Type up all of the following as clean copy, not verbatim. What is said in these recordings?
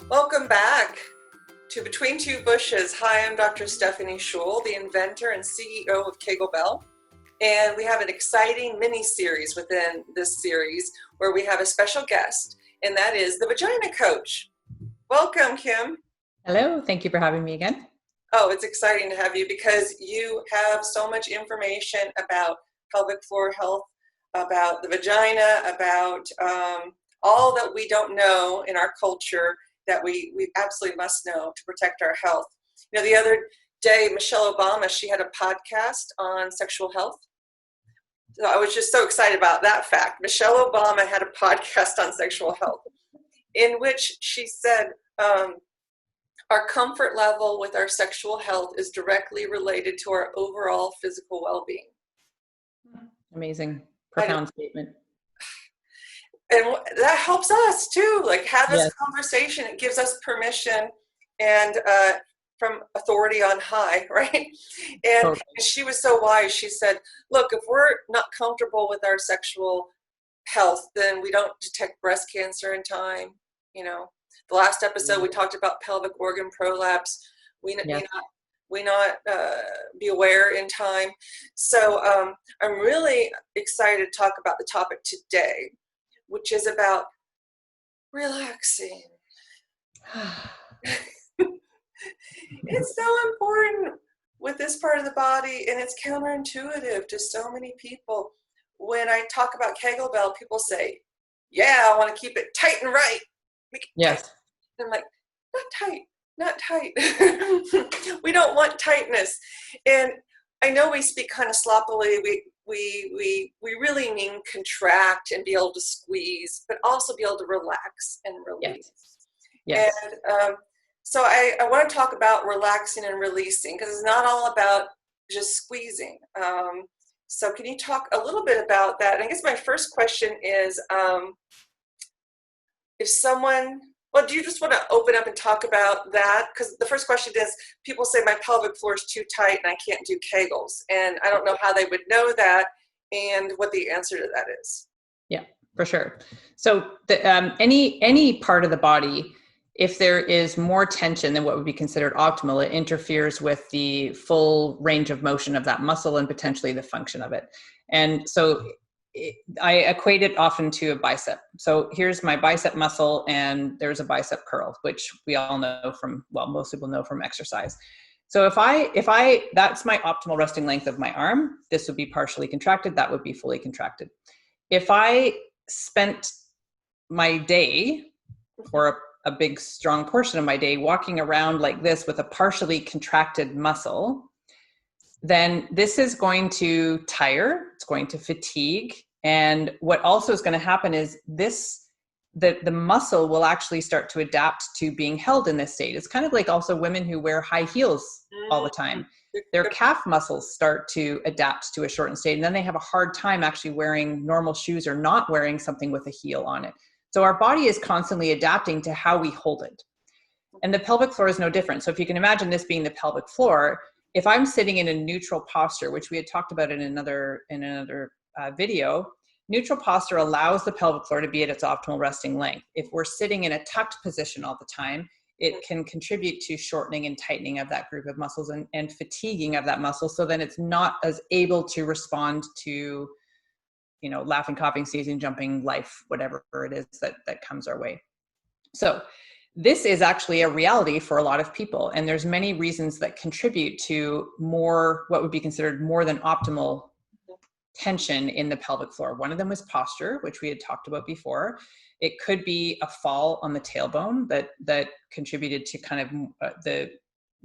Welcome back to Between Two Bushes. Hi, I'm Dr. Stephanie Schull, the inventor and CEO of Kegelbell. And we have an exciting mini-series within this series where we have a special guest, and that is the Vagina Coach. Welcome, Kim. Hello, thank you for having me again. Oh, it's exciting to have you because you have so much information about pelvic floor health, about the vagina, about all that we don't know in our culture that we absolutely must know to protect our health. You know, the other day, Michelle Obama, she had a podcast on sexual health. So I was just so excited about that fact. Michelle Obama had a podcast on sexual health in which she said our comfort level with our sexual health is directly related to our overall physical well-being. Amazing, profound statement. And that helps us too, like have this Yes. conversation. It gives us permission and from authority on high, right? And Totally. she was so wise. She said, look, if we're not comfortable with our sexual health, then we don't detect breast cancer in time. You know, the last episode we talked about pelvic organ prolapse. We not be aware in time. So I'm really excited to talk about the topic today, which is about relaxing. It's so important with this part of the body, and it's counterintuitive to so many people. When I talk about Kegelbell, people say, yeah, I want to keep it tight and right. Yes. And I'm like, not tight. We don't want tightness. And I know we speak kind of sloppily. We really mean contract and be able to squeeze, but also be able to relax and release. Yes. And so I want to talk about relaxing and releasing because it's not all about just squeezing. So can you talk a little bit about that? And I guess my first question is, if someone, well, do you just want to open up and talk about that? Because the first question is, people say my pelvic floor is too tight and I can't do kegels. And I don't know how they would know that and what the answer to that is. Yeah, for sure. So any part of the body, if there is more tension than what would be considered optimal, it interferes with the full range of motion of that muscle and potentially the function of it. And so I equate it often to a bicep. So here's my bicep muscle and there's a bicep curl, which we all know from, well, most people know from exercise. So if I, that's my optimal resting length of my arm, this would be partially contracted, that would be fully contracted. If I spent my day or a big strong portion of my day walking around like this with a partially contracted muscle, then this is going to tire, it's going to fatigue. And what also is going to happen is the muscle will actually start to adapt to being held in this state. It's kind of like also women who wear high heels all the time. Their calf muscles start to adapt to a shortened state, and then they have a hard time actually wearing normal shoes or not wearing something with a heel on it. So our body is constantly adapting to how we hold it. And the pelvic floor is no different. So if you can imagine this being the pelvic floor, if I'm sitting in a neutral posture, which we had talked about in another video, neutral posture allows the pelvic floor to be at its optimal resting length. If we're sitting in a tucked position all the time, it can contribute to shortening and tightening of that group of muscles and fatiguing of that muscle. So then it's not as able to respond to, you know, laughing, coughing, sneezing, jumping, life, whatever it is that comes our way. So this is actually a reality for a lot of people. And there's many reasons that contribute to more, what would be considered more than optimal tension in the pelvic floor. One of them was posture, which we had talked about before. It could be a fall on the tailbone that contributed to kind of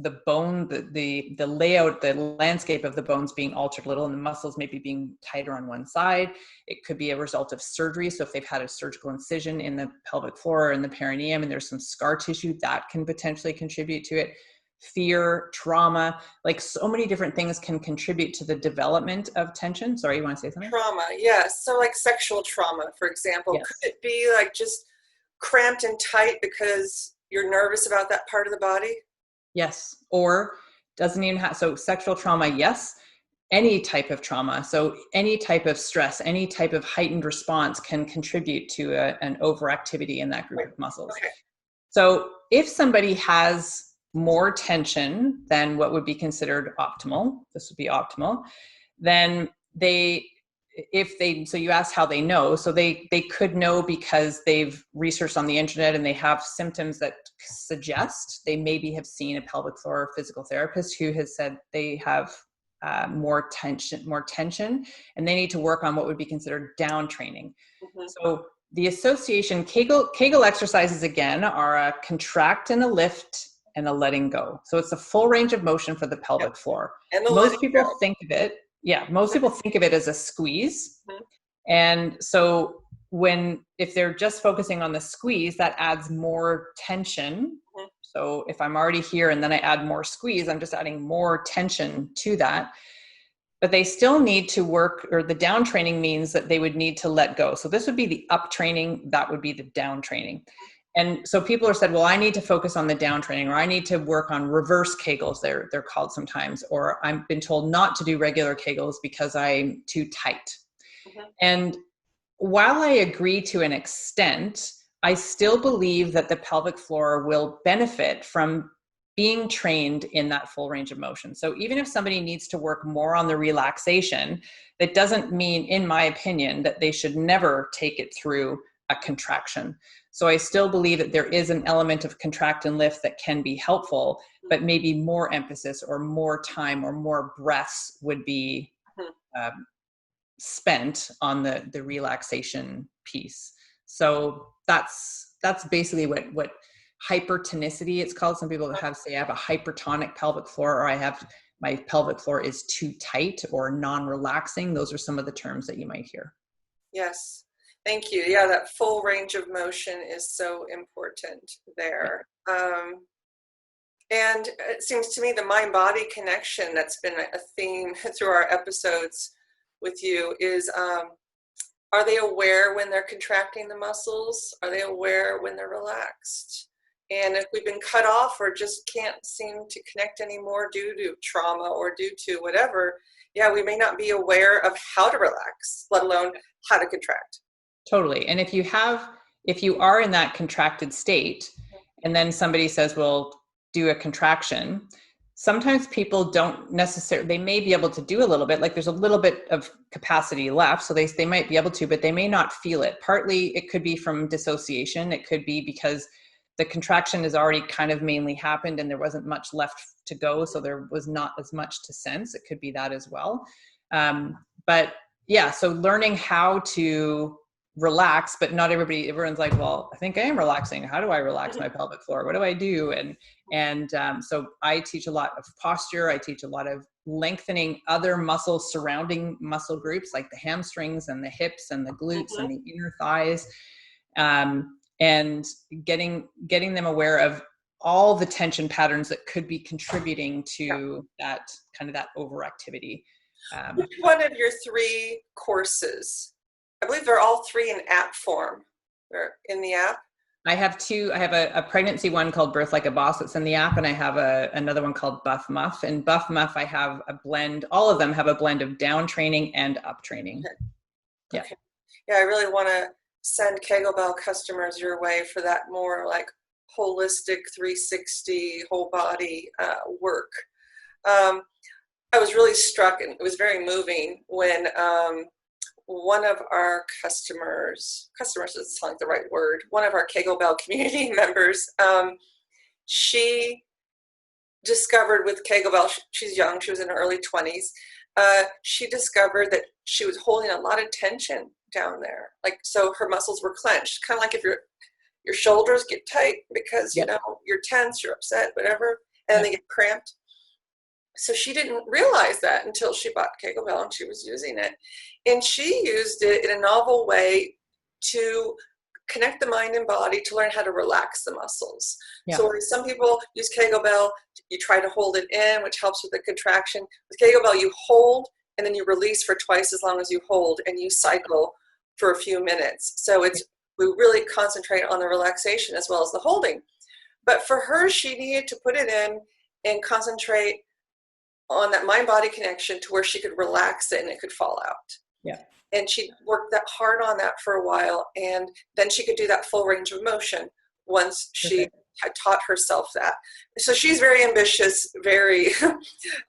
the bone, the layout, the landscape of the bones being altered a little and the muscles maybe being tighter on one side. It could be a result of surgery. So if they've had a surgical incision in the pelvic floor or in the perineum and there's some scar tissue, that can potentially contribute to it. Fear, trauma, like so many different things can contribute to the development of tension. Sorry, you want to say something? Trauma, yes. So like sexual trauma, for example, Yes. Could it be like just cramped and tight because you're nervous about that part of the body? Yes. Or doesn't even have, so sexual trauma, yes. Any type of trauma. So any type of stress, any type of heightened response can contribute to an overactivity in that group of muscles. Okay. So if somebody has more tension than what would be considered optimal, this would be optimal, then so you asked how they know, so they could know because they've researched on the internet and they have symptoms that suggest they maybe have seen a pelvic floor physical therapist who has said they have more tension, and they need to work on what would be considered down training. Mm-hmm. So the association, Kegel exercises again are a contract and a lift and a letting go. So it's a full range of motion for the pelvic floor. And the Most people go. think of it, most people think of it as a squeeze. Mm-hmm. And so if they're just focusing on the squeeze, that adds more tension. Mm-hmm. So if I'm already here and then I add more squeeze, I'm just adding more tension to that. But they still need to work, or the down training means that they would need to let go. So this would be the up training, that would be the down training. And so people are said, well, I need to focus on the down training, or I need to work on reverse Kegels, they're called sometimes, or I've been told not to do regular Kegels because I'm too tight. Mm-hmm. And while I agree to an extent, I still believe that the pelvic floor will benefit from being trained in that full range of motion. So even if somebody needs to work more on the relaxation, that doesn't mean, in my opinion, that they should never take it through a contraction. So I still believe that there is an element of contract and lift that can be helpful, but maybe more emphasis or more time or more breaths would be spent on the relaxation piece. So that's basically what hypertonicity it's called. Some people say I have a hypertonic pelvic floor, or my pelvic floor is too tight or non-relaxing. Those are some of the terms that you might hear. Yes. Thank you. Yeah, that full range of motion is so important there. And it seems to me the mind-body connection that's been a theme through our episodes with you is, are they aware when they're contracting the muscles? Are they aware when they're relaxed? And if we've been cut off or just can't seem to connect anymore due to trauma or due to whatever, we may not be aware of how to relax, let alone how to contract. Totally. And if you are in that contracted state and then somebody says, well, do a contraction, sometimes people don't necessarily, they may be able to do a little bit, like there's a little bit of capacity left. So they might be able to, but they may not feel it. Partly it could be from dissociation. It could be because the contraction has already kind of mainly happened and there wasn't much left to go. So there was not as much to sense. It could be that as well. So learning how to relax, but not everyone's like, well, I think I am relaxing. How do I relax my pelvic floor? What do I do? So I teach a lot of posture. I teach a lot of lengthening other muscles, surrounding muscle groups like the hamstrings and the hips and the glutes and the inner thighs, and getting them aware of all the tension patterns that could be contributing to that kind of that overactivity. Which one of your 3 courses? I believe they're all 3 in app form. They're in the app. I have 2. I have a pregnancy one called Birth Like a Boss that's in the app, and I have another one called Buff Muff. And Buff Muff, I have a blend. All of them have a blend of down training and up training. Okay. Yeah, I really want to send Kegelbell customers your way for that more like holistic 360 whole body work. I was really struck, and it was very moving when one of our customers doesn't sound like the right word, one of our Kegelbell community members, she discovered with Kegelbell, she's young, she was in her early 20s, she discovered that she was holding a lot of tension down there. Like, so her muscles were clenched, kind of like if your shoulders get tight because, you're tense, you're upset, whatever, and they get cramped. So she didn't realize that until she bought Kegelbell and she was using it. And she used it in a novel way to connect the mind and body to learn how to relax the muscles. Yeah. So where some people use Kegelbell, you try to hold it in, which helps with the contraction. With Kegelbell, you hold and then you release for twice as long as you hold, and you cycle for a few minutes. So we really concentrate on the relaxation as well as the holding. But for her, she needed to put it in and concentrate on that mind-body connection to where she could relax it and it could fall out. Yeah. And she worked that hard on that for a while, and then she could do that full range of motion once she had taught herself that. So she's very ambitious, very a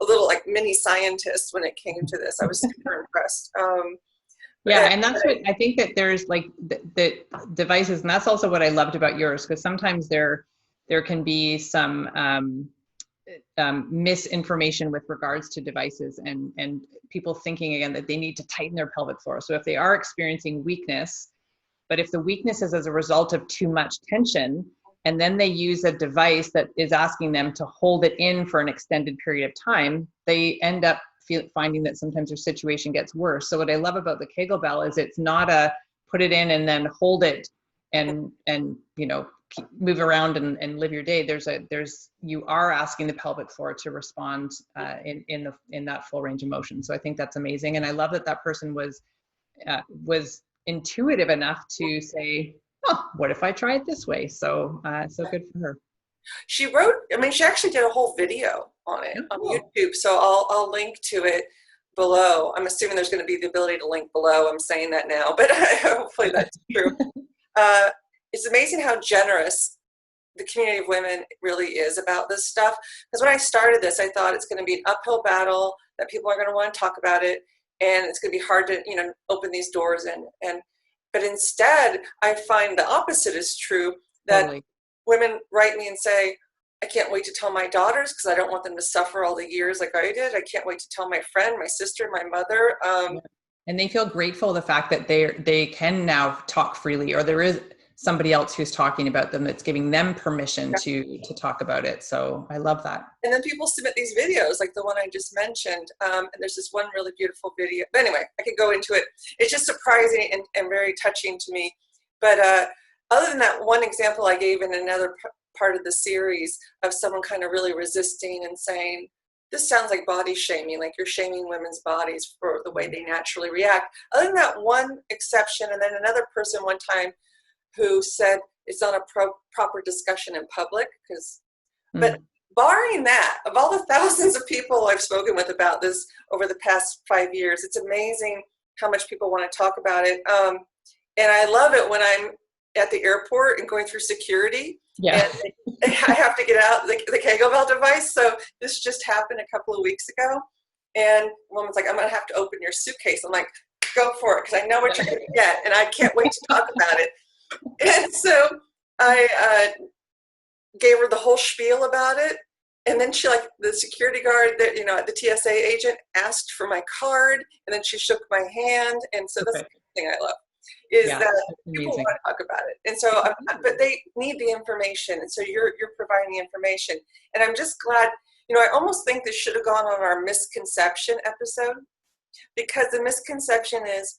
little like mini scientist when it came to this. I was super impressed. Yeah, and that's what I think, that there's like the devices, and that's also what I loved about yours, because sometimes there can be some misinformation with regards to devices, and people thinking again that they need to tighten their pelvic floor. So if they are experiencing weakness, but if the weakness is as a result of too much tension, and then they use a device that is asking them to hold it in for an extended period of time, they end up finding that sometimes their situation gets worse. So what I love about the Kegelbell is it's not a put it in and then hold it and move around and live your day. You are asking the pelvic floor to respond in that full range of motion. So I think that's amazing, and I love that person was intuitive enough to say, "Oh, what if I try it this way?" So good for her. She actually did a whole video on it on YouTube. So I'll link to it below. I'm assuming there's going to be the ability to link below. I'm saying that now, but hopefully that's true. It's amazing how generous the community of women really is about this stuff. Because when I started this, I thought it's going to be an uphill battle, that people are going to want to talk about it, and it's going to be hard to open these doors. But instead, I find the opposite is true, that Totally. Women write me and say, I can't wait to tell my daughters because I don't want them to suffer all the years like I did. I can't wait to tell my friend, my sister, my mother. And they feel grateful the fact that they can now talk freely, or there is somebody else who's talking about them that's giving them permission to talk about it. So I love that. And then people submit these videos like the one I just mentioned. And there's this one really beautiful video. But anyway, I could go into it. It's just surprising and very touching to me. But other than that one example I gave in another part of the series of someone kind of really resisting and saying, this sounds like body shaming, like you're shaming women's bodies for the way they naturally react. Other than that one exception, and then another person one time who said it's not a proper discussion in public, but barring that, of all the thousands of people I've spoken with about this over the past 5 years, it's amazing how much people want to talk about it. And I love it when I'm at the airport and going through security. Yeah. And I have to get out the Kegelbell device. So this just happened a couple of weeks ago. And a woman's like, I'm going to have to open your suitcase. I'm like, go for it, because I know what you're going to get. And I can't wait to talk about it. And so I gave her the whole spiel about it. And then she, the security guard, the TSA agent asked for my card. And then she shook my hand. And so that's the thing I love. Is that people want to talk about it. And so, but they need the information. And so you're providing the information. And I'm just glad, I almost think this should have gone on our misconception episode, because the misconception is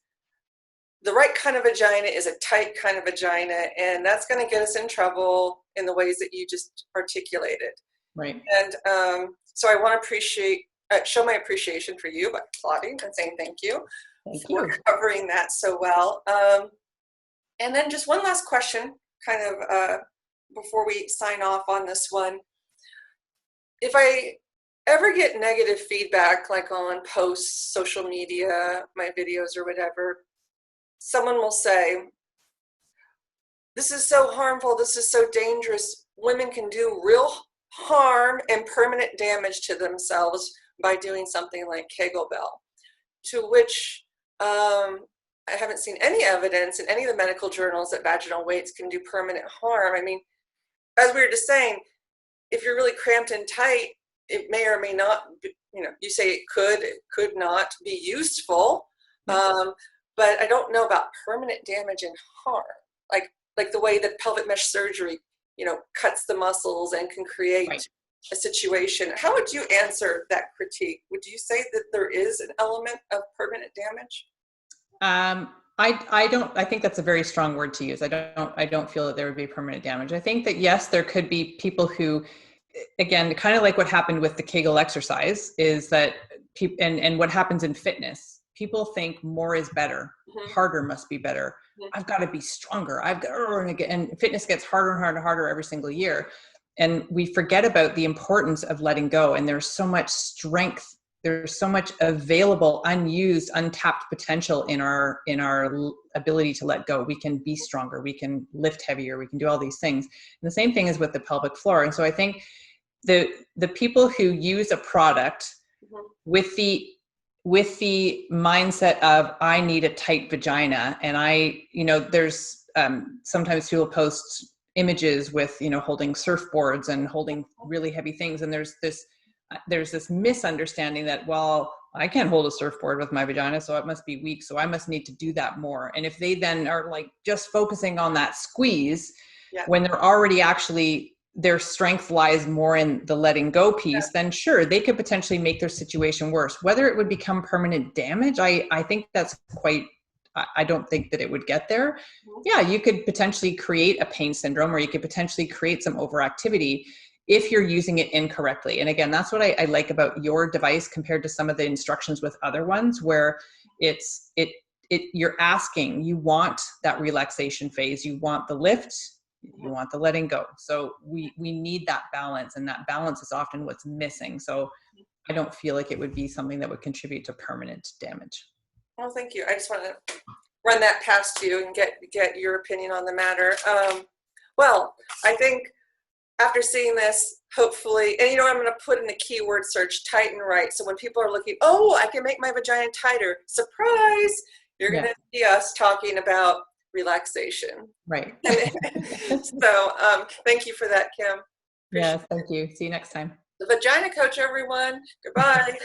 the right kind of vagina is a tight kind of vagina. And that's going to get us in trouble in the ways that you just articulated. Right. And so I want to show my appreciation for you by applauding and saying thank you. For covering that so well. And then just one last question, kind of before we sign off on this one. If I ever get negative feedback, like on posts, social media, my videos or whatever, someone will say, this is so harmful, this is so dangerous. Women can do real harm and permanent damage to themselves by doing something like Kegelbell. To which I haven't seen any evidence in any of the medical journals that vaginal weights can do permanent harm. I mean, as we were just saying, if you're really cramped and tight, it may or may not, you say it could not be useful. But I don't know about permanent damage and harm, like the way that pelvic mesh surgery, cuts the muscles and can create a situation. How would you answer that critique? Would you say that there is an element of permanent damage? I think that's a very strong word to use. I don't feel that there would be permanent damage. I think that yes, there could be people who, again, kind of like what happened with the Kegel exercise, is that people, and what happens in fitness, people think more is better, harder must be better. I've got to be stronger. And fitness gets harder and harder and harder every single year. And we forget about the importance of letting go. And there's so much strength there's so much available, unused, untapped potential in our ability to let go. We can be stronger, we can lift heavier, we can do all these things. And the same thing is with the pelvic floor. And so I think the people who use a product with the mindset of, I need a tight vagina, and there's sometimes people post images with, holding surfboards and holding really heavy things, and there's this misunderstanding that, well, I can't hold a surfboard with my vagina, so it must be weak, so I must need to do that more. And if they then are like just focusing on that squeeze, when they're already actually, their strength lies more in the letting go piece, then sure, they could potentially make their situation worse. Whether it would become permanent damage, I think that's I don't think that it would get there. Yeah, you could potentially create a pain syndrome, or you could potentially create some overactivity if you're using it incorrectly. And again, that's what I like about your device compared to some of the instructions with other ones, where you're asking, you want that relaxation phase, you want the lift, you want the letting go. So we need that balance, and that balance is often what's missing. So I don't feel like it would be something that would contribute to permanent damage. Well, thank you. I just want to run that past you and get your opinion on the matter. Well, I think after seeing this, hopefully, and I'm going to put in the keyword search, tight and right. So when people are looking, I can make my vagina tighter, surprise, you're going to see us talking about relaxation. Right. So thank you for that, Kim. Yes, thank you. See you next time. The Vagina Coach, everyone. Goodbye.